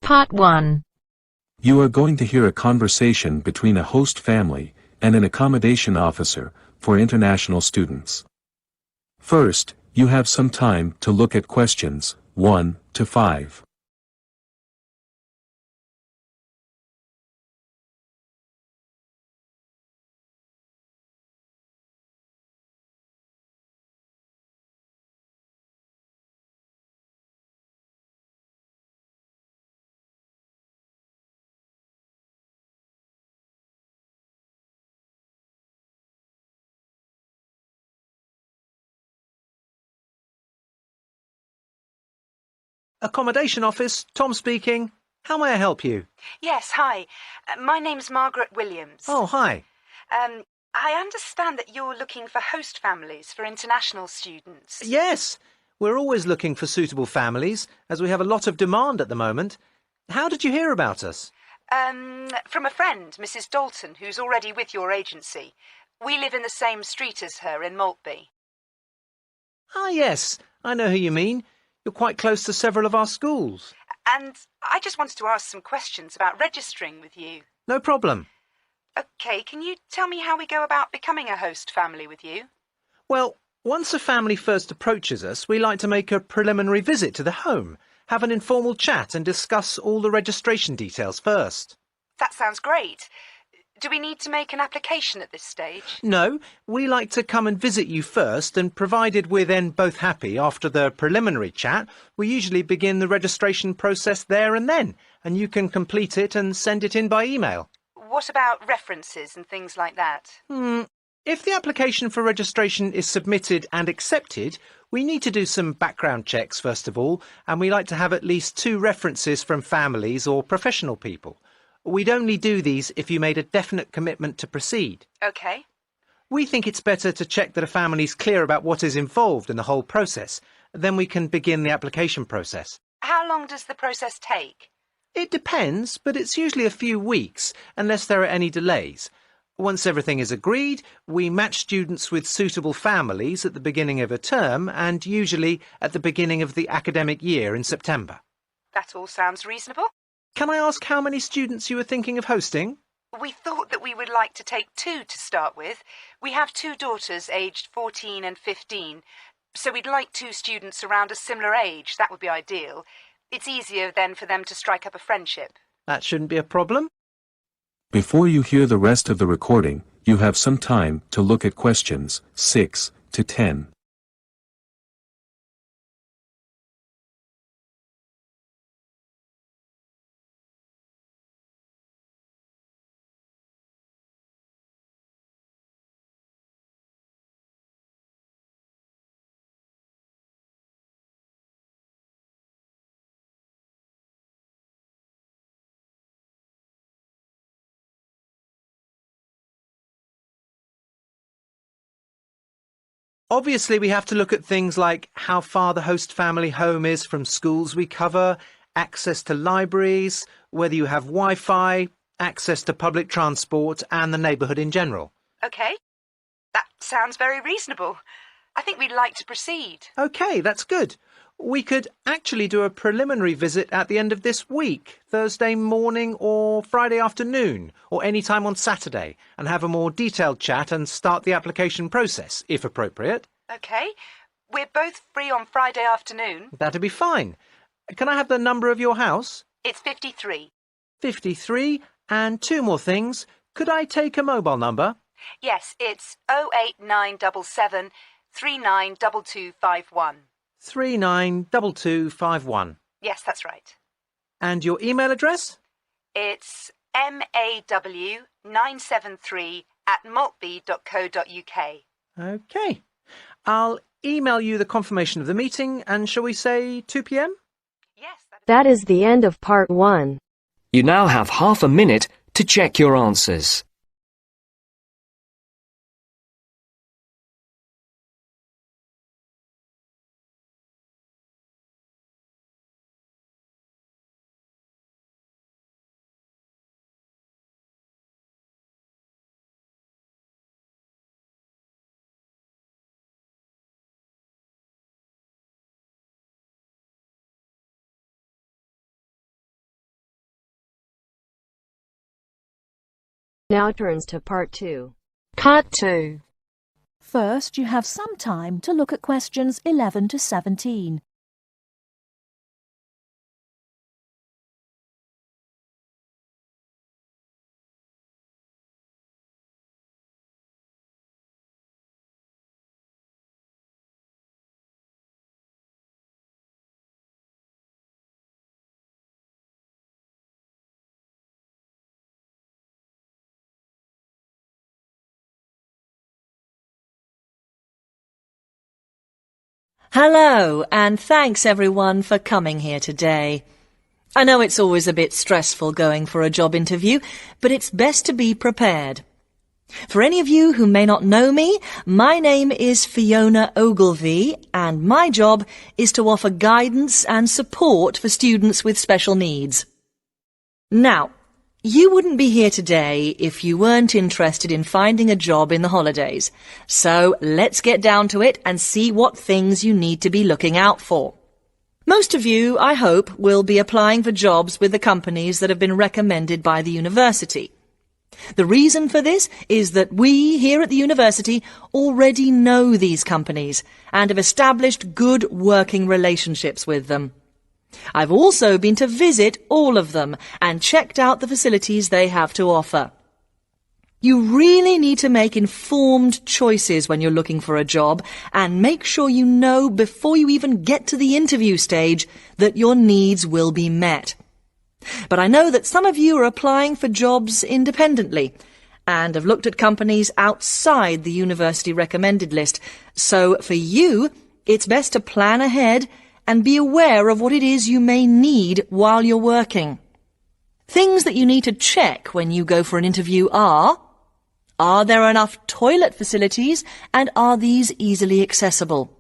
Part 1. You are going to hear a conversation between a host family and an accommodation officer for international students. First, you have some time to look at questions 1 to 5. Accommodation office, Tom speaking. How may I help you? Yes, hi. My name's Margaret Williams. Oh, hi. I understand that you're looking for host families for international students. Yes, we're always looking for suitable families, as we have a lot of demand at the moment. How did you hear about us? From a friend, Mrs. Dalton, who's already with your agency. We live in the same street as her in Maltby. Ah, yes, I know who you mean. You're quite close to several of our schools. And I just wanted to ask some questions about registering with you. No problem. OK, can you tell me how we go about becoming a host family with you? Well, once a family first approaches us, we like to make a preliminary visit to the home, have an informal chat and discuss all the registration details first. That sounds great. Do we need to make an application at this stage? No, we like to come and visit you first, and provided we're then both happy after the preliminary chat, we usually begin the registration process there and then, and you can complete it and send it in by email. What about references and things like that? If the application for registration is submitted and accepted, we need to do some background checks first of all, and we like to have at least 2 references from families or professional people. We'd only do these if you made a definite commitment to proceed. OK. We think it's better to check that a family's clear about what is involved in the whole process. Then we can begin the application process. How long does the process take? It depends, but it's usually a few weeks, unless there are any delays. Once everything is agreed, we match students with suitable families at the beginning of a term and usually at the beginning of the academic year in September. That all sounds reasonable. Can I ask how many students you were thinking of hosting? We thought that we would like to take 2 to start with. We have 2 daughters aged 14 and 15, so we'd like 2 students around a similar age. That would be ideal. It's easier then for them to strike up a friendship. That shouldn't be a problem. Before you hear the rest of the recording, you have some time to look at questions 6 to 10. Obviously, we have to look at things like how far the host family home is from schools we cover, access to libraries, whether you have Wi-Fi, access to public transport and the neighbourhood in general. OK. That sounds very reasonable. I think we'd like to proceed. OK, that's good. We could actually do a preliminary visit at the end of this week, Thursday morning or Friday afternoon, or any time on Saturday, and have a more detailed chat and start the application process, if appropriate. OK. We're both free on Friday afternoon. That'd be fine. Can I have the number of your house? It's 53. 53, and 2 more things. Could I take a mobile number? Yes, it's 08977 392251. 392251. Yes, that's right. And your email address? It's maw973@maltby.co.uk. OK. I'll email you the confirmation of the meeting, and shall we say 2 p.m? Yes. That is the end of Part 1. You now have half a minute to check your answers. Now turns to part 2. Part 2. First, you have some time to look at questions 11 to 17. Hello, and thanks everyone for coming here today. I know it's always a bit stressful going for a job interview, but it's best to be prepared. For any of you who may not know me, my name is Fiona Ogilvie, and my job is to offer guidance and support for students with special needs. Now, you wouldn't be here today if you weren't interested in finding a job in the holidays. So let's get down to it and see what things you need to be looking out for. Most of you, I hope, will be applying for jobs with the companies that have been recommended by the university. The reason for this is that we here at the university already know these companies and have established good working relationships with them. I've also been to visit all of them and checked out the facilities they have to offer. You really need to make informed choices when you're looking for a job and make sure you know before you even get to the interview stage that your needs will be met. But I know that some of you are applying for jobs independently and have looked at companies outside the university recommended list. So for you, it's best to plan ahead and be aware of what it is you may need while you're working. Things that you need to check when you go for an interview are there enough toilet facilities and are these easily accessible?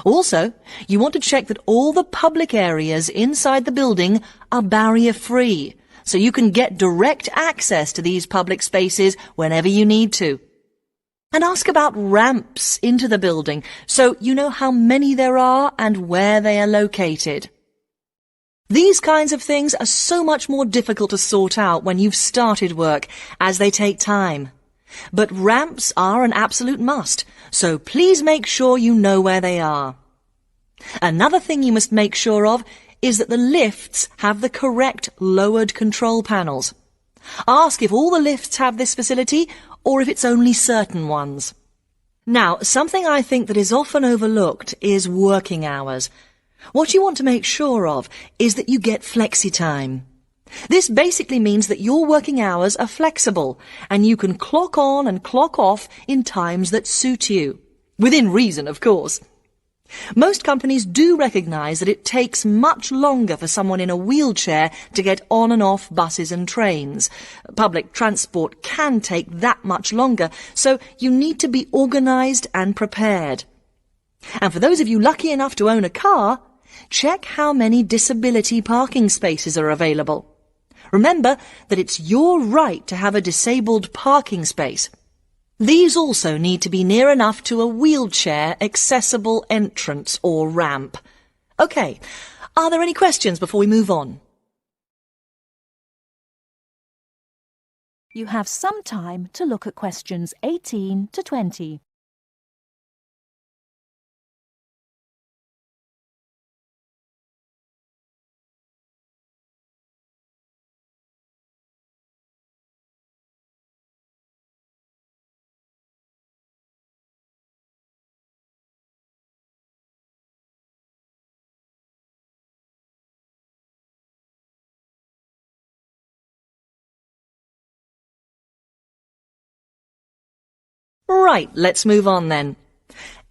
Also, you want to check that all the public areas inside the building are barrier-free, so you can get direct access to these public spaces whenever you need to. And ask about ramps into the building, so you know how many there are and where they are located. These kinds of things are so much more difficult to sort out when you've started work, as they take time. But ramps are an absolute must, so please make sure you know where they are. Another thing you must make sure of is that the lifts have the correct lowered control panels. Ask if all the lifts have this facility or if it's only certain ones. Now, something I think that is often overlooked is working hours. What you want to make sure of is that you get flexi time. This basically means that your working hours are flexible and you can clock on and clock off in times that suit you. Within reason, of course. Most companies do recognise that it takes much longer for someone in a wheelchair to get on and off buses and trains. Public transport can take that much longer, so you need to be organised and prepared. And for those of you lucky enough to own a car, check how many disability parking spaces are available. Remember that it's your right to have a disabled parking space. These also need to be near enough to a wheelchair-accessible entrance or ramp. OK, are there any questions before we move on? You have some time to look at questions 18 to 20. Right, let's move on then.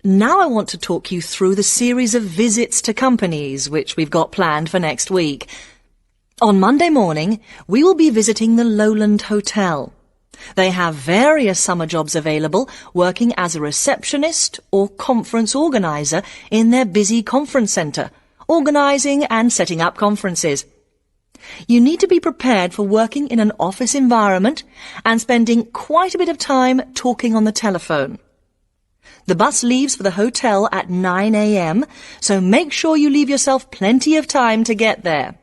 Now I want to talk you through the series of visits to companies which we've got planned for next week. On Monday morning, we will be visiting the Lowland Hotel. They have various summer jobs available, working as a receptionist or conference organiser in their busy conference centre, organising and setting up conferences. You need to be prepared for working in an office environment and spending quite a bit of time talking on the telephone. The bus leaves for the hotel at 9 a.m, so make sure you leave yourself plenty of time to get there.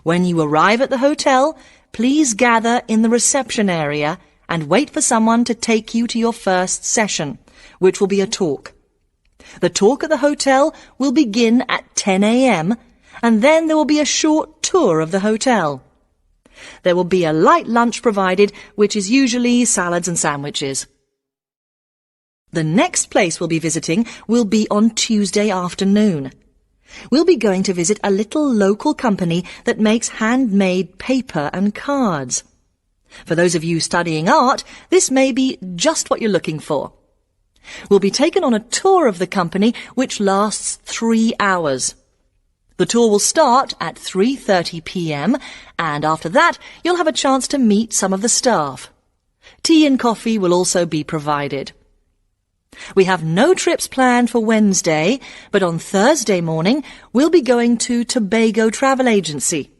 When you arrive at the hotel, please gather in the reception area and wait for someone to take you to your first session, which will be a talk. The talk at the hotel will begin at 10 a.m. and then there will be a short tour of the hotel. There will be a light lunch provided, which is usually salads and sandwiches. The next place we'll be visiting will be on Tuesday afternoon. We'll be going to visit a little local company that makes handmade paper and cards. For those of you studying art, this may be just what you're looking for. We'll be taken on a tour of the company which lasts 3 hours. The tour will start at 3:30 p.m. and after that you'll have a chance to meet some of the staff. Tea and coffee will also be provided. We have no trips planned for Wednesday, but on Thursday morning we'll be going to Tobago Travel Agency.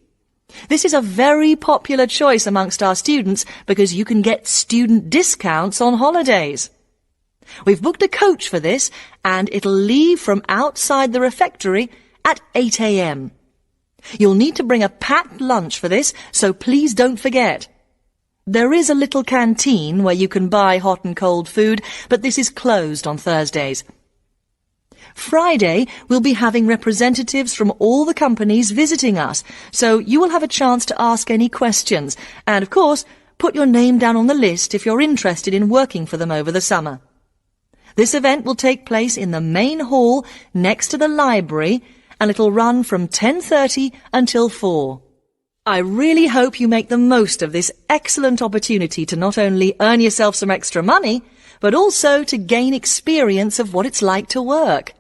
This is a very popular choice amongst our students because you can get student discounts on holidays. We've booked a coach for this and it'll leave from outside the refectory at 8 a.m. You'll need to bring a packed lunch for this, so please don't forget. There is a little canteen where you can buy hot and cold food, but this is closed on Thursdays. Friday, we'll be having representatives from all the companies visiting us, so you will have a chance to ask any questions, and of course, put your name down on the list if you're interested in working for them over the summer. This event will take place in the main hall next to the library, and it'll run from 10:30 until 4. I really hope you make the most of this excellent opportunity to not only earn yourself some extra money, but also to gain experience of what it's like to work.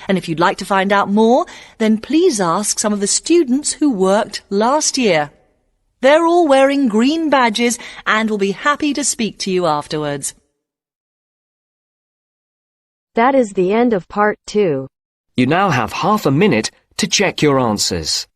And if you'd like to find out more, then please ask some of the students who worked last year. They're all wearing green badges and will be happy to speak to you afterwards. That is the end of part 2. You now have half a minute to check your answers.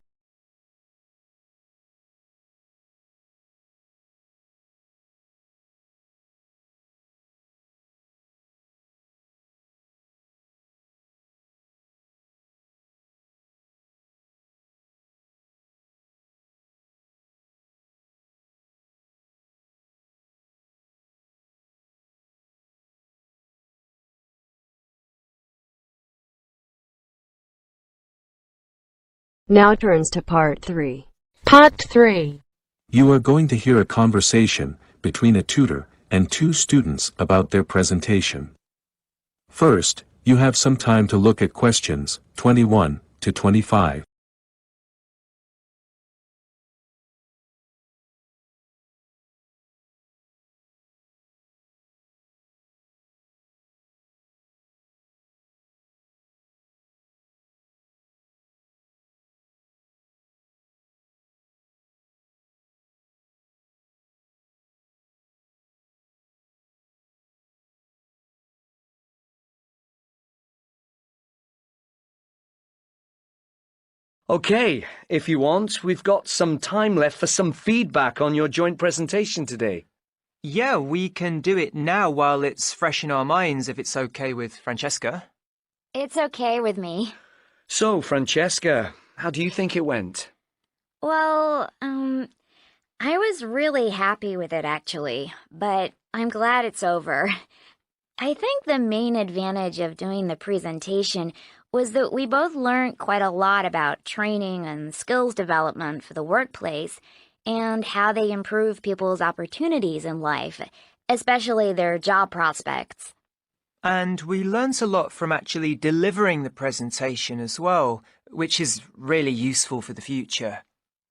Now turns to part 3. Part 3. You are going to hear a conversation between a tutor and 2 students about their presentation. First, you have some time to look at questions 21 to 25. Okay, if you want, we've got some time left for some feedback on your joint presentation today. Yeah, we can do it now while it's fresh in our minds, if it's okay with Francesca. It's okay with me. So, Francesca, how do you think it went? Well, I was really happy with it actually, but I'm glad it's over. I think the main advantage of doing the presentation was that we both learned quite a lot about training and skills development for the workplace and how they improve people's opportunities in life, especially their job prospects. And we learnt a lot from actually delivering the presentation as well, which is really useful for the future.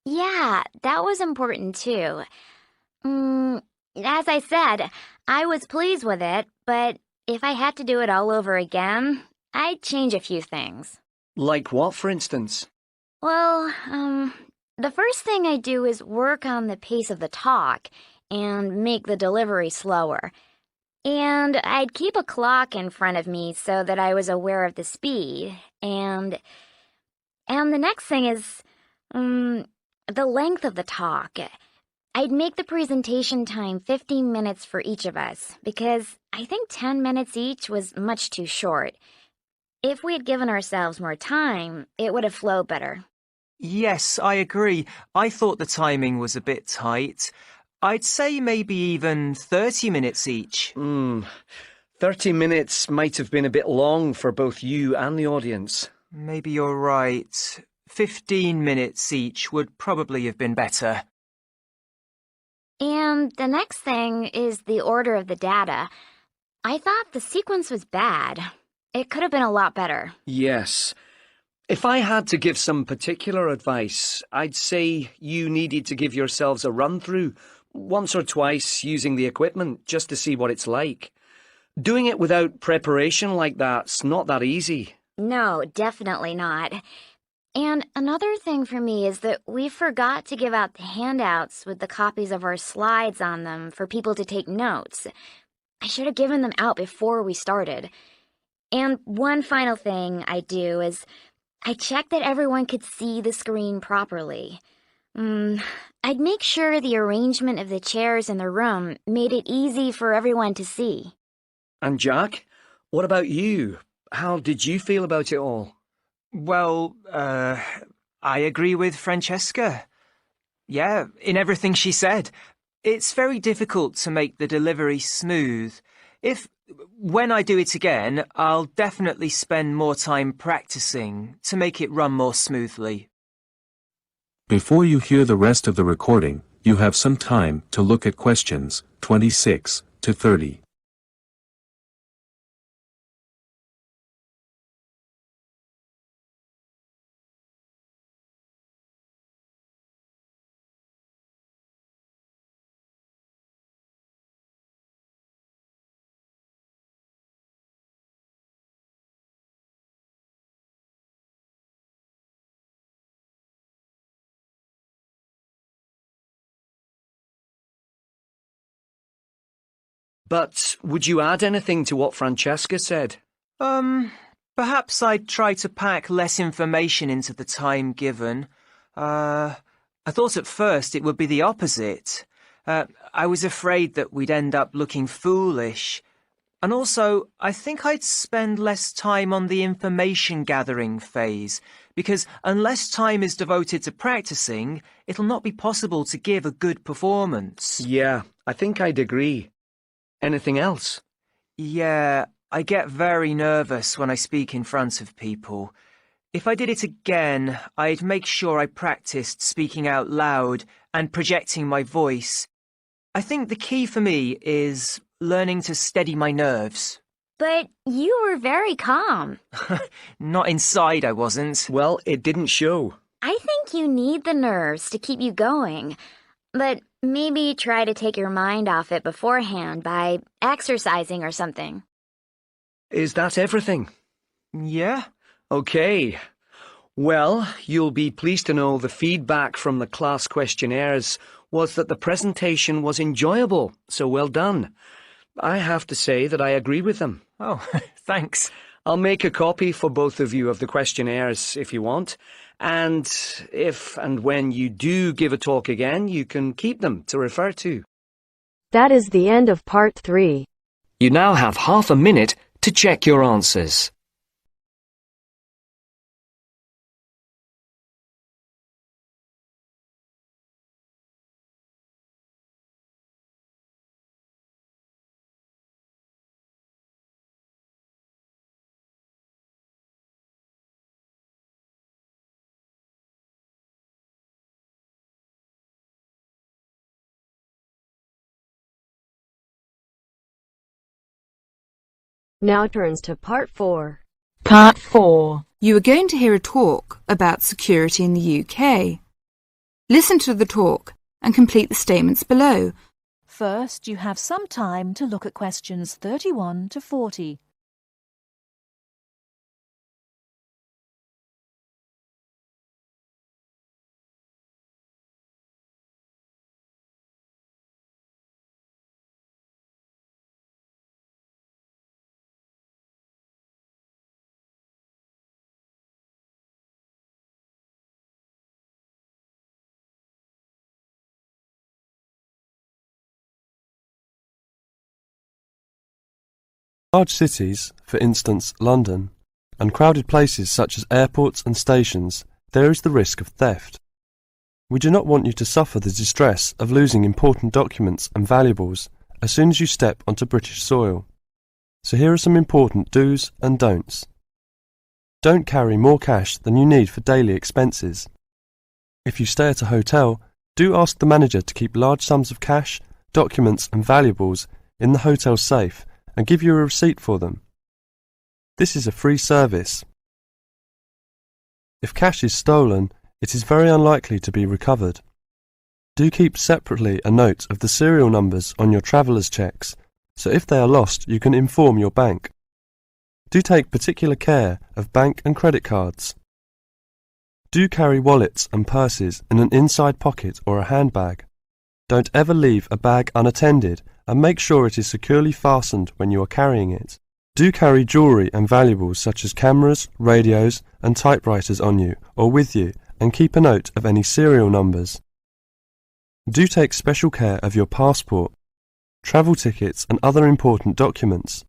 Yeah, that was important too. As I said, I was pleased with it, but if I had to do it all over again, I'd change a few things. Like what, for instance? Well, the first thing I do is work on the pace of the talk and make the delivery slower. And I'd keep a clock in front of me so that I was aware of the speed. And the next thing is, the length of the talk. I'd make the presentation time 15 minutes for each of us, because I think 10 minutes each was much too short. If we had given ourselves more time, it would have flowed better. Yes, I agree. I thought the timing was a bit tight. I'd say maybe even 30 minutes each. 30 minutes might have been a bit long for both you and the audience. Maybe you're right. 15 minutes each would probably have been better. And the next thing is the order of the data. I thought the sequence was bad. It could have been a lot better. Yes. If I had to give some particular advice, I'd say you needed to give yourselves a run-through, once or twice using the equipment, just to see what it's like. Doing it without preparation like that's not that easy. No, definitely not. And another thing for me is that we forgot to give out the handouts with the copies of our slides on them for people to take notes. I should have given them out before we started. And one final thing I do is I check that everyone could see the screen properly. I'd make sure the arrangement of the chairs in the room made it easy for everyone to see. And Jack, what about you? How did you feel about it all? Well, I agree with Francesca. Yeah, in everything she said. It's very difficult to make the delivery smooth. When I do it again, I'll definitely spend more time practicing to make it run more smoothly. Before you hear the rest of the recording, you have some time to look at questions 26 to 30. But would you add anything to what Francesca said? Perhaps I'd try to pack less information into the time given. I thought at first it would be the opposite. I was afraid that we'd end up looking foolish. And also, I think I'd spend less time on the information gathering phase, because unless time is devoted to practicing, it'll not be possible to give a good performance. Yeah, I think I'd agree. Anything else? Yeah, I get very nervous when I speak in front of people. If I did it again, I'd make sure I practiced speaking out loud and projecting my voice. I think the key for me is learning to steady my nerves. But you were very calm. Not inside, I wasn't. Well, it didn't show. I think you need the nerves to keep you going. But maybe try to take your mind off it beforehand by exercising or something. Is that everything? Yeah. Okay. Well, you'll be pleased to know the feedback from the class questionnaires was that the presentation was enjoyable, so well done. I have to say that I agree with them. Oh, thanks. I'll make a copy for both of you of the questionnaires if you want. And if and when you do give a talk again, you can keep them to refer to. That is the end of part 3. You now have half a minute to check your answers. Now turns to part 4. Part 4. You are going to hear a talk about security in the UK. Listen to the talk and complete the statements below. First, you have some time to look at questions 31 to 40. Large cities, for instance London, and crowded places such as airports and stations there is the risk of theft. We do not want you to suffer the distress of losing important documents and valuables as soon as you step onto British soil. So here are some important do's and don'ts. Don't carry more cash than you need for daily expenses. If you stay at a hotel, do ask the manager to keep large sums of cash, documents and valuables in the hotel safe and give you a receipt for them. This is a free service. If cash is stolen, it is very unlikely to be recovered. Do keep separately a note of the serial numbers on your traveller's checks, so if they are lost you can inform your bank. Do take particular care of bank and credit cards. Do carry wallets and purses in an inside pocket or a handbag. Don't ever leave a bag unattended and make sure it is securely fastened when you are carrying it. Do carry jewellery and valuables such as cameras, radios and typewriters on you or with you and keep a note of any serial numbers. Do take special care of your passport, travel tickets and other important documents.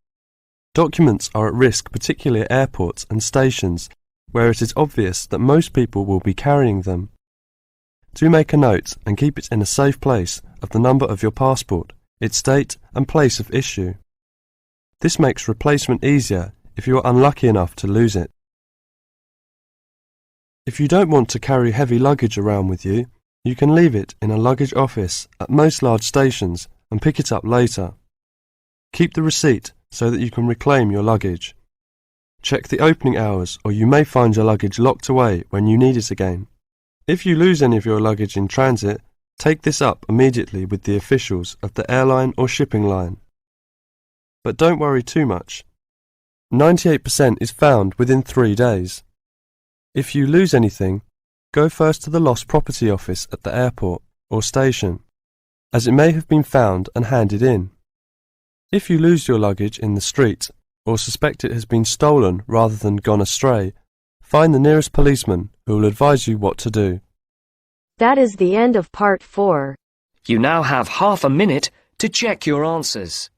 Documents are at risk particularly at airports and stations where it is obvious that most people will be carrying them. Do make a note and keep it in a safe place of the number of your passport, its date and place of issue. This makes replacement easier if you are unlucky enough to lose it. If you don't want to carry heavy luggage around with you, you can leave it in a luggage office at most large stations and pick it up later. Keep the receipt so that you can reclaim your luggage. Check the opening hours or you may find your luggage locked away when you need it again. If you lose any of your luggage in transit, take this up immediately with the officials of the airline or shipping line. But don't worry too much. 98% is found within 3 days. If you lose anything, go first to the lost property office at the airport or station, as it may have been found and handed in. If you lose your luggage in the street or suspect it has been stolen rather than gone astray, find the nearest policeman who will advise you what to do. That is the end of part 4. You now have half a minute to check your answers.